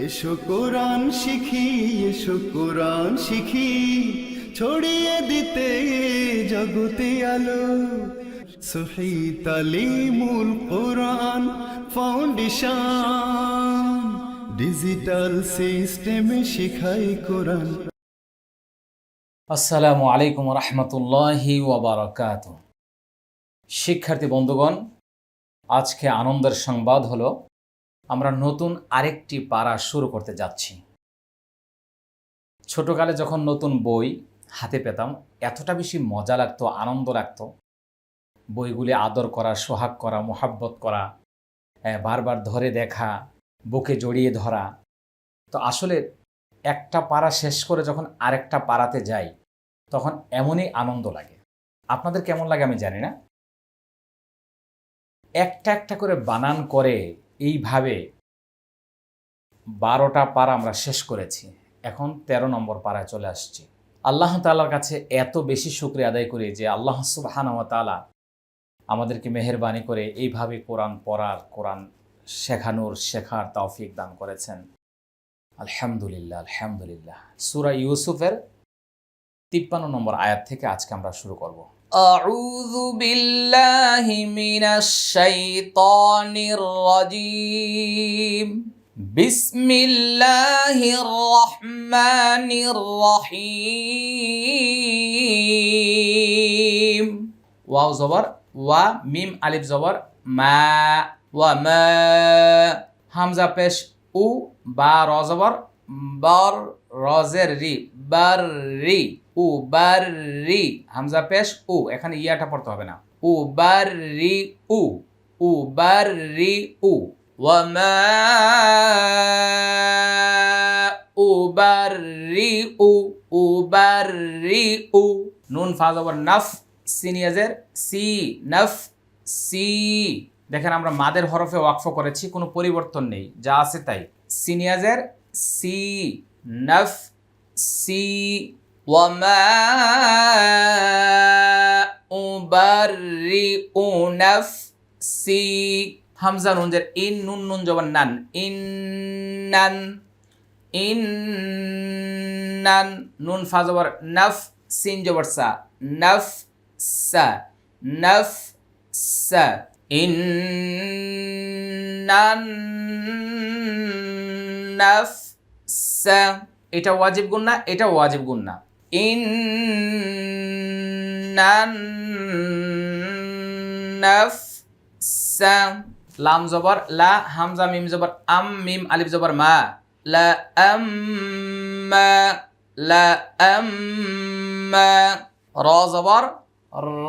এসো কোরআন শিখি, এসো কোরআন শিখি, ছড়িয়ে দিতে জগতে আলো। সহি তালিমুল কোরআন ফাউন্ডেশন, ডিজিটাল সিস্টেমে শিখাই কোরআন। আসসালামু আলাইকুম রহমতুল্লাহি ওয়াবারাকাতুহু। শিক্ষার্থী বন্ধুগণ, আজকে আনন্দের সংবাদ হলো আমরা নতুন আরেকটি পারা শুরু করতে যাচ্ছি। ছোটকালে যখন নতুন বই হাতে পেতাম এতটা বেশি মজা লাগতো, আনন্দ লাগতো। বইগুলি আদর করা, সোহাগ করা, মোহাব্বত করা, বারবার ধরে দেখা, বুকে জড়িয়ে ধরা। তো আসলে একটা পারা শেষ করে যখন আরেকটা পারাতে যাই তখন এমনই আনন্দ লাগে। আপনাদের কেমন লাগে আমি জানি না। একটা একটা করে বানান করে এইভাবে 12টা পারা আমরা শেষ করেছি। এখন 13 নম্বর পারায় চলে আসছি। আল্লাহ তাআলার কাছে এত বেশি শুকরিয়া আদায় করি যে আল্লাহ সুবহানাহু ওয়া তাআলা আমাদেরকে মেহেরবানি করে এইভাবে কোরআন পড়ার, কোরআন শেখার তৌফিক দান করেছেন। আলহামদুলিল্লাহ, আলহামদুলিল্লাহ। সূরা ইউসুফের 53 নম্বর আয়াত থেকে আজকে আমরা শুরু করব। আউযু বিল্লাহি মিনাশ শাইতানির রাজীম। বিসমিল্লাহির রহমানির রহিম। ওয়াও জবর ওয়া, মিম আলিফ জবর মা, ওয়া মা। হামজা পেশ উ, বা র জবর বর, রজের রি, বার রি, উ বার রি। হামজা পেশ উ, এখানে ইয়াটা পড়তে হবে না। উ বার রি উ, উ বার রি উ। ওয়া মা উ বার রি উ, উ বার রি উ। নুন ফা জবর নাফ, সিনিয়াজের সি, নফ সি। দেখেন আমরা মাদের হরফে ওয়াকফ করেছি, কোনো পরিবর্তন নেই, যা আছে তাই। সিনিয়াজের সি, নফ সি। ওয়া মা উবাররিউ নাফসি। হামজা নুনজের ইন, নুন নুন জবর নান, ইন্নান, ইন্নান। নুন ফা জবর নফ, সিন জবর সা, নফ সা, নফ সা। ইন্নান নাফসা। এটা ওয়াজিব গুন্না, এটা ওয়াজিব গুন্না। ইন্নান নাফসা। লাম জবর লা, হামজা মিম জবর আম, মিম আলিফ জবর মা, লা আম্মা, লা আম্মা। র জবর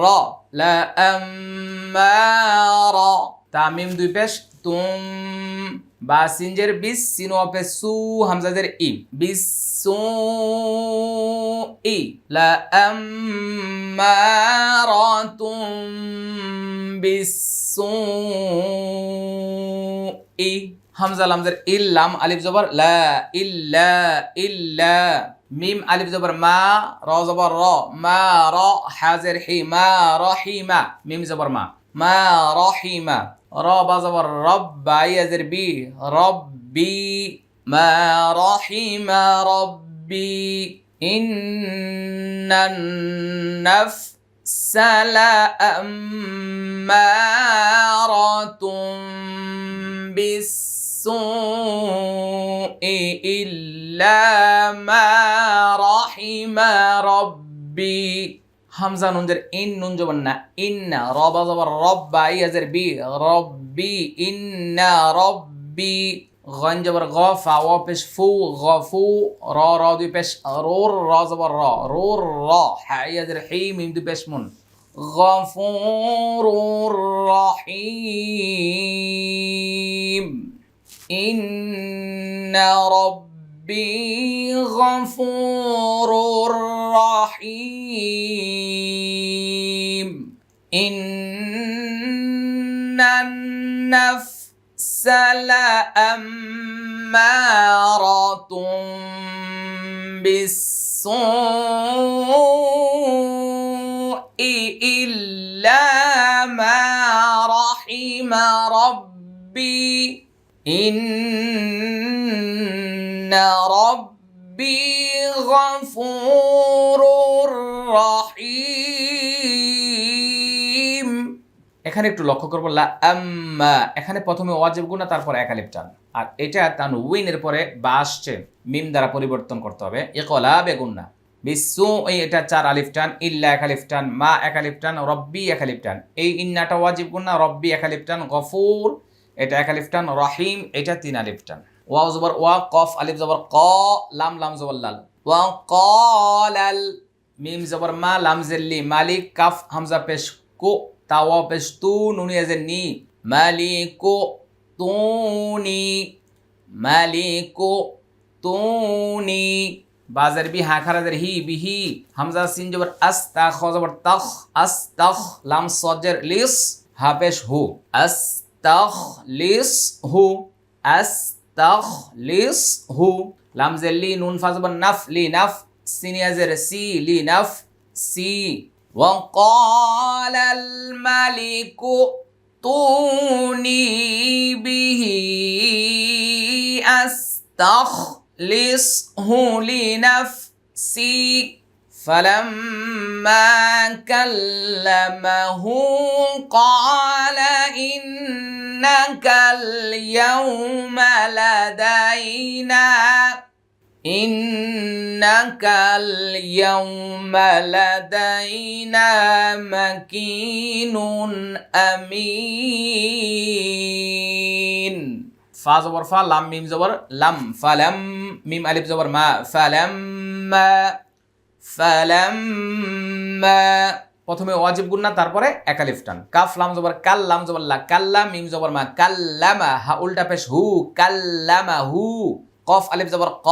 র, লা আম্মারা। তামিম দুই পেশ তুম, বা সিনজের বিস, সিন ওয়াপে সু, হামজাদের ই, বিসু ই। লা আম্মারাতুম বিসু ই। হামজা লামজের ইল, লাম আলিফ জবর লা, ইল্লা, ইল্লা। মিম আলিফ জবর মা, র জবর র, মা র, হাজের হি, মা রহিমা। মিম জবর মা, মা রহিমা। র বা জবর রব, বা ইয়াজের বি, রব্বি, মা রহিমা রব্বি। ইন্নান নাফসা লাআম্মারাতুম বিসসুই ইল্লা মা রহিমা রব্বি। হামজা নুনজের ইন, নুন জবর না, ইন্না। রবা জবর রব্বা, ইয়াজের বি, রব্বি, ইন্না রব্বি। গন জবর গ, ফা ওয়া পেশ ফু, গফু। র র দুই পেশ রোর, র জবর র, রোর র। হা ইয়াজের হি, মিম দুই পেশ মুন। গফুরুর রহিম। ইন্না রব্বি গফুরুর রহিম। ইন্নান নাফসা লাআম্মারাতুম বিসসুই ইল্লা মা রহিমা রব্বি। ربي غفور رحيم এখানে একটু লক্ষ্য করব লা আম্মা এখানে প্রথমে ওয়াজিব গুণা তারপর এক আলিফ টান আর এটা তানউইনের পরে বা আসছে মিম দ্বারা পরিবর্তন করতে হবে ইকলা বেগুন্না বিসু এটা 4 আলিফ টান ইল্লা এক আলিফ টান মা এক আলিফ টান রব্বি এক আলিফ টান এই ইন্নাটা ওয়াজিব গুণা রব্বি এক আলিফ টান গফুর এটা এক আলিফ টান রহিম এটা 3 আলিফ টান ওয়াও জবর ওয়া কফ আলিফ জবর ক লাম লাম জবর লাল ওয়া ক্বালাল মিম জবর মা লাম জেল্লি মালিক কাফ হামজা পেশ কো তাওয়া পেশ তু নুনি আজে নি মালিকু তুনি মালিকু তুনি বাজার বি হা খারাজের হি বিহি হামজা সিন জবর আস্তা খ জবর তখ আস্তাখ লাম সজের লিস হা পেশ হু আস্তাখলিস হু আস্তাখলিসহু লাম জেলি নুন ফা জবর নাফ লি নাফ সিন ইয়াজের সি লি নাফ সি ওয়া ক্বালাল মালিকু তুনি বিহি আস্তাখলিসহু লি নাফসি فلما كلمه قال إنك اليوم لدينا مكين أمين ফা জবর ফা লাম মিম জবর লাম ফালাম মিম আলিফ জবর মা ফালাম্মা ফালাম্মা প্রথমে ওয়াজিব গুন্না তারপরে এক আলিফ টান কাফ লাম জবর কাল লাম জবর লা কাল্লা মিম জবর মা কাল্লামা হা উল্টা পেশ হু কাল্লামাহু কফ আলিফ জবর ক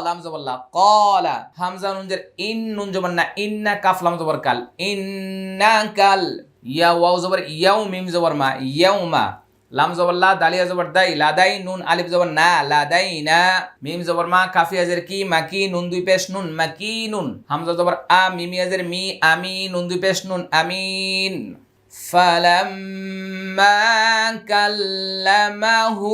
লাম জবর লা ক্বালা হামজা নুন জের ইন নুন জবর না ইন্না কাফ লাম জবর কাল ইন্নাকাল ইয়া ওয়াও জবর ইয়াউ মিম জবর মা ইয়াউমা লাম জবর লা দালিয়া জবর দাই লাদাই নুন আলিফ জবর না লাদাইনা মিম জবর মা কাফি আজের কি মাকি নুন দুই পেশ নুন মাকিনুন হামজা জবর আ মিমি আজের মি আমি নুন দুই পেশ নুন আমিন ফালাম্মা কাল্লামাহু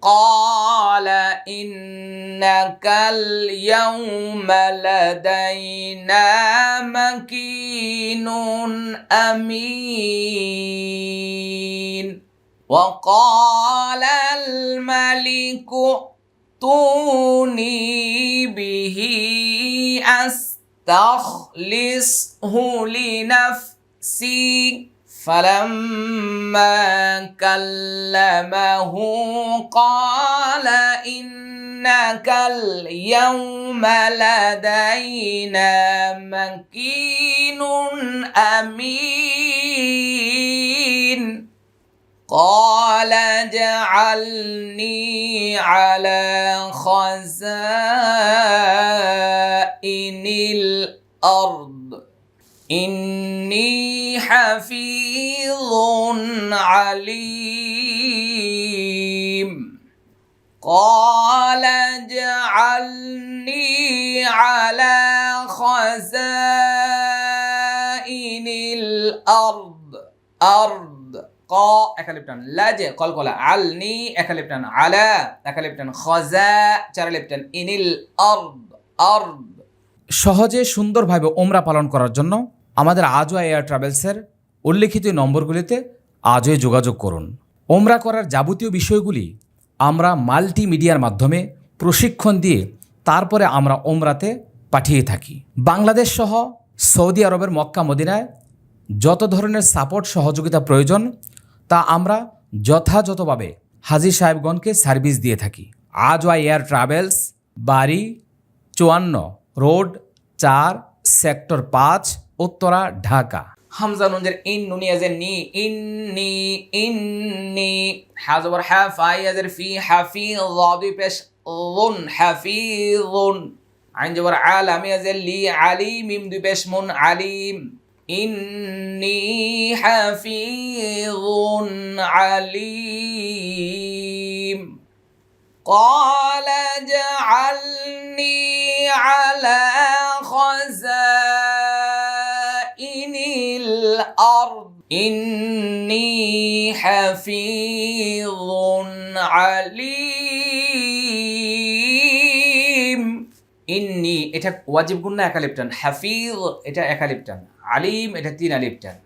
ক্বালা ইন্নাকাল ইয়াউমা লাদাইনা মাকিনুন আমিন وقال الملك ائتوني به أستخلصه لنفسي فلما كلمه قال إنك اليوم لدينا مكين أمين قال اجعلني على خزائن الأرض إني حفيظ عليم قال اجعلني على خزائن الأرض ক একালিপটান লাজে কলকলা আলনি একালিপটান আলা একালিপটান খজা চারালিপটান ইনিল আরদ সহজে সুন্দরভাবে ওমরা পালন করার জন্য আমাদের আজওয়া এয়ার ট্রাভেলসের উল্লেখিত নম্বরগুলিতে আজই যোগাযোগ করুন। ওমরা করার যাবতীয় বিষয়গুলি আমরা মাল্টিমিডিয়ার মাধ্যমে প্রশিক্ষণ দিয়ে তারপরে আমরা ওমরাতে পাঠিয়ে থাকি। বাংলাদেশ সহ সৌদি আরবের মক্কা মদিনায় যত ধরনের সাপোর্ট সহযোগিতা প্রয়োজন তা আমরা যথাযথভাবে হাজী সাহেবগণকে সার্ভিস দিয়ে থাকি। আজওয়া এয়ার ট্রাভেলস, বাড়ি 54 রোড 4 সেক্টর 5 উত্তরা ঢাকা। হামজা নুনের ইন নুনি আজের নি ইন্নি ইন্নি হা জবর হা ফাই আজের ফি হাফিজ দুই পেশ লুন হাফিজুন আইন জবর আলামি আজের লি আলিম মিম দুই পেশ মুন আলিম إني حفيظ عليم قال اجعلني على خزائن الأرض إني حفيظ عليم এটা ওয়াজিব গুন্না এক আলিফ টান, হাফিজ এটা এক আলিফ টান, আলিম এটা 3 আলিফ টান।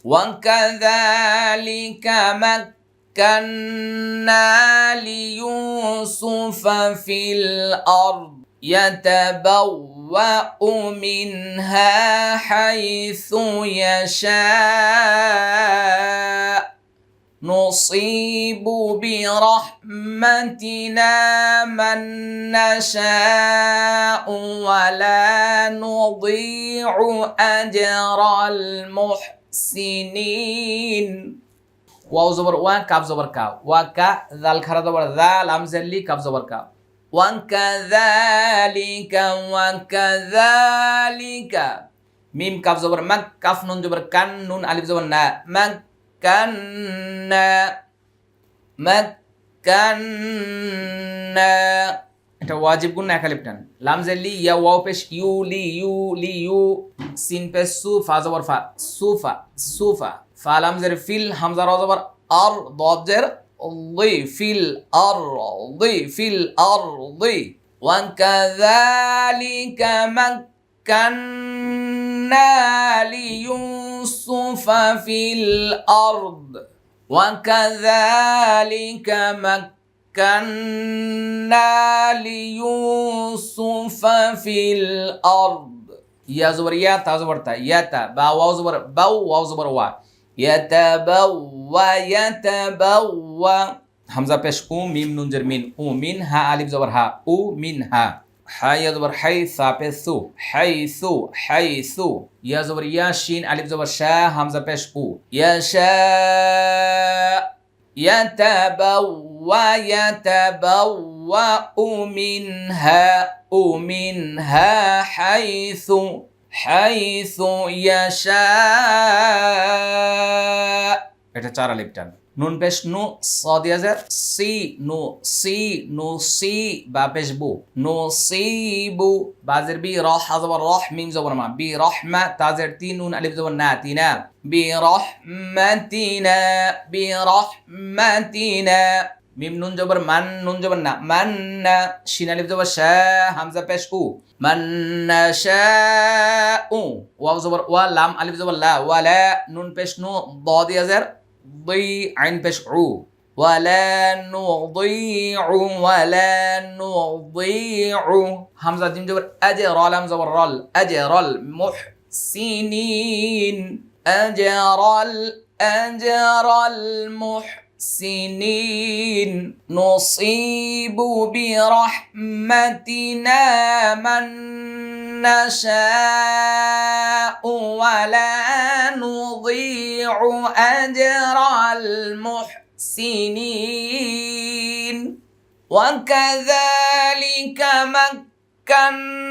ওয়াকাযালিকা মাক্কান্না লিইউসুফা ফিল আরদ ইয়াতাবাওয়াউ মিনহা হাইসু ইয়াশা نصيب برحمتنا من نشاء ولا نضيع أجر المحسنين واو زبر وان كاف زبر كاف وكا ذال خرا زبر ذال امزلي كاف زبر كاف وكذلك ميم كاف زبر مك كاف نون زبر كان نون الف زبر نا مك মাক্কান্না এটা ওয়াজিব গুন্না এক আলিফ টান। লাম জালি ইয়া ওয়াও পেশ ইউ লি ইউ সিন পেশ সু ফা জবর ফা সুফা সুফা ফা লাম জার ফিল হামজা র জবর আর দাদ জার লি ফিল আর লি ওয়া কাযালিকা মাক্কান্না ليوسف في الأرض وكذلك مكنا ليوسف في الأرض يا زبر يا تا زبر تا يا تا با واو زبر باو واو زبر وا يتبوى همزة পেশ ও মিম নুন জের মিন ও মিন হা আলিফ জবর হা ও মিন হা হাই ইয়া জবর হাই সা পেশ সু হাইসু ইয়া জবর ইয়া শিন আলিফ জবর শা হামজা পেশ উ ইয়াশা يتبوأ منها حيث يشاء এটা 4 আলিফ টান। নুন পেশ নু সাদিয়া জার সি বা পেশ বু নুসিবু বাজের বি র হা জবর রহ মিম জবর মা বি রহমা তাজের 3 নুন আলিফ জবর না তিনা বি রহমাতিনা মিম নুন জবর মান নুন জবর না মান্না শিন আলিফ জবর শা হামজা পেশ উ মান্নাশাউ ওয়াও জবর ওয়া লাম আলিফ জবর লা ওয়ালা নুন পেশ নু দাদিয়া জার ضي عين بش عو ولا نضيع همزة جيم جبر أجر لام زبر رل أجر المحسنين أجر المحسنين نصيب برحمتنا من نشاء ولا نضيع أجر المحسنين وكذلك مكنا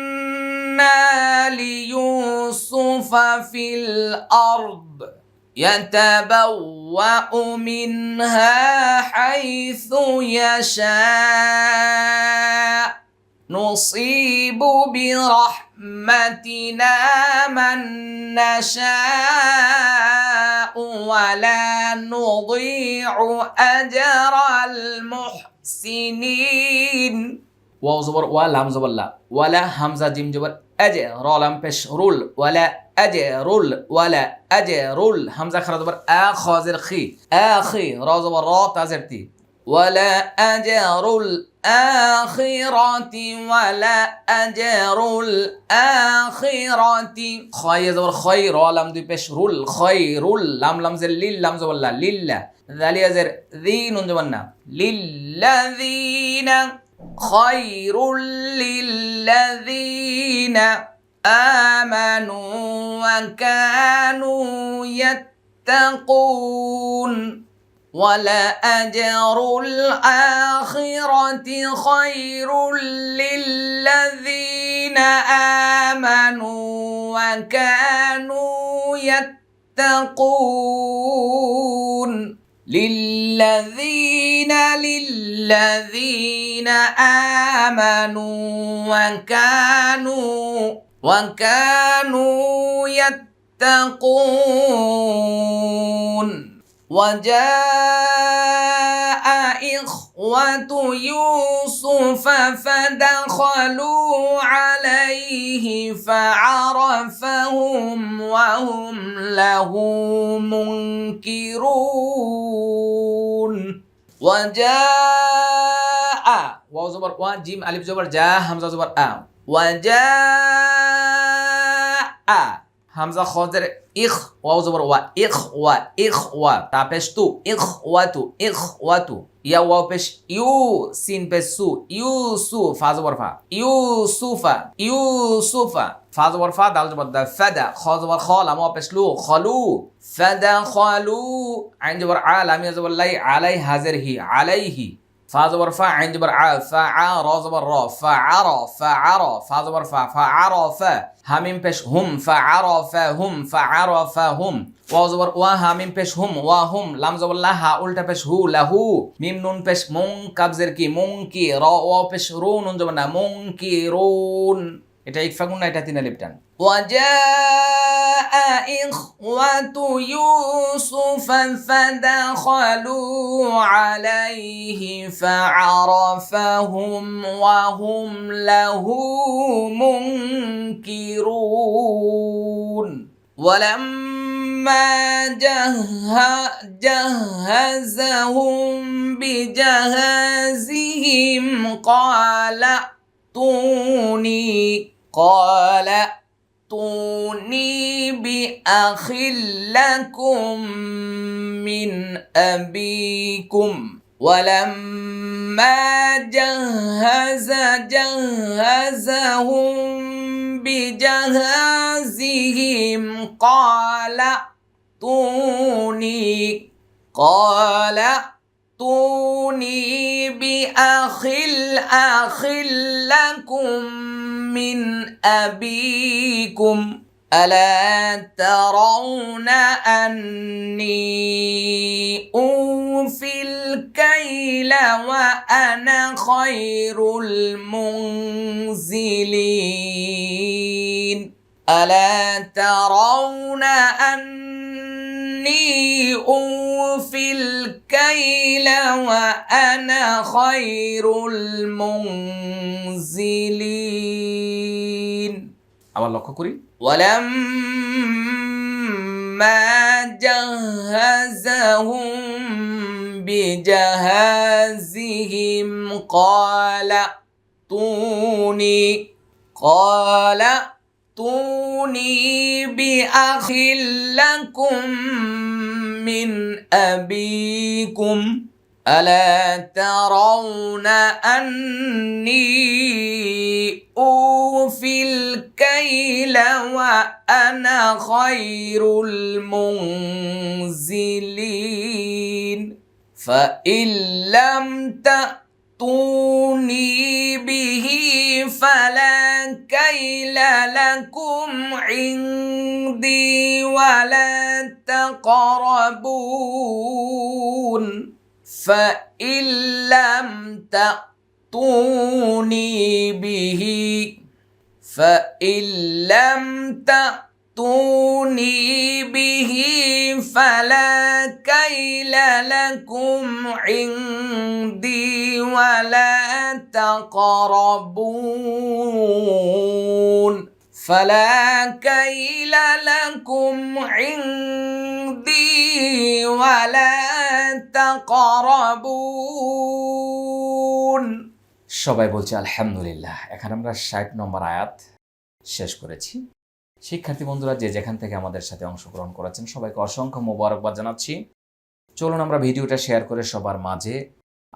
ليوسف في الأرض يتبوأ منها حيث يشاء نصيب برحمتنا من نشاء ولا نضيع أجر المحسنين واو زبر ولام زبر لا ولا همزة جيم جبر أجر لام بش رول ولا أجرل همزة خرج زبر خازر خي را زبر را تازرتي ولا أجر الآخرة خاي زبر خير لام دي بش رول خير لام زر ليل لام زبر لا لله ذالي زر ذي نون زبرنا للذين خير للذين آمنوا وكانوا يتقون ولأجر الآخرة خير للذين آمنوا وكانوا يتقون للذين آمنوا وكانوا يتقون وجاء إخوة يوسف فدخلوا عليه فعرفهم وهم له منكرون وجاء واو زبر وا جيم ألف زبر جا همزة زبر وجاء همزة خاطر إخ واو زبر وا إخوة تا পেশ তু إخوة يا واو পেশ ইউ সিন পেশ সু ইউসুফ ফা জবর ফা ইউসুফা ফা জবর ফা দাল জবর দা ফাদা খ জবর খ লাম ওয়া পেশ লু খলু ফাদাখলু আইন জবর আ লাম ইয়া জবর লাই আলাই হাজির হি আলাইহি ফা জবর ফা আইন জবর আ ফা আ র জবর র ফা ফা জবর ফা আরাফা হামিম পেশ হুম ফা আরাফাহুম ওয়া জবর ওয়া হামিম পেশ হুম ওয়া হুম লাম জবর লা হা উল্টা পেশ হু লাহু মিম নুন পেশ মুন কাবজের কি মুনকি র ওয়া পেশ রু নুন জবর না মুনকিরুন এটা ইকফা গুণ না এটা তিন আলিফ টান وجاء إخوة يوسف فدخلوا عليه فعرفهم وهم له منكرون ولما جهزهم بجهازهم قال ائتوني بأخ لكم من أبيكم ولما جهزهم بجهازهم قال ائتوني بأخ لكم من أبيكم ألا ترون أني أوفي الكيل وأنا خير المنزلين ألا ترون أني أوفي الكيل وأنا خير المنزلين আবার লক্ষ্য করি ولما جهزهم بجهازهم قال ائتوني بأخ لكم من أبيكم ألا ترون أني أوفي الكيل وأنا خير المنزلين فإن لم تأتوني به فلا كيل لكم عندي ولا تقربون فإن لم تأتوني به فلا كيل لكم عندي ولا تقربون فلا كيل لكم عندي ولا تقربون সবাই বলছে আলহামদুলিল্লাহ। এখন আমরা 60 নম্বর আয়াত শেষ করেছি। শিক্ষার্থী বন্ধুরা যে যেখান থেকে আমাদের সাথে অংশগ্রহণ করেছেন সবাইকে অসংখ্য মোবারকবাদ জানাচ্ছি। চলুন আমরা ভিডিওটা শেয়ার করে সবার মাঝে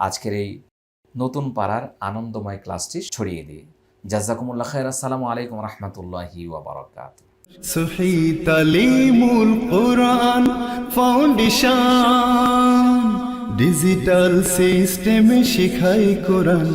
আজকের এই নতুন পাড়ার আনন্দময় ক্লাসটি ছড়িয়ে দিই। জাযাকুমুল্লাহ খাইর। আসসালামু আলাইকুম রাহমাতুল্লাহি ওয়া বারাকাতুহু। সহি তালিমুল কোরআন ফাউন্ডেশন ডিজিটাল সিস্টেমে শেখায় কোরআন।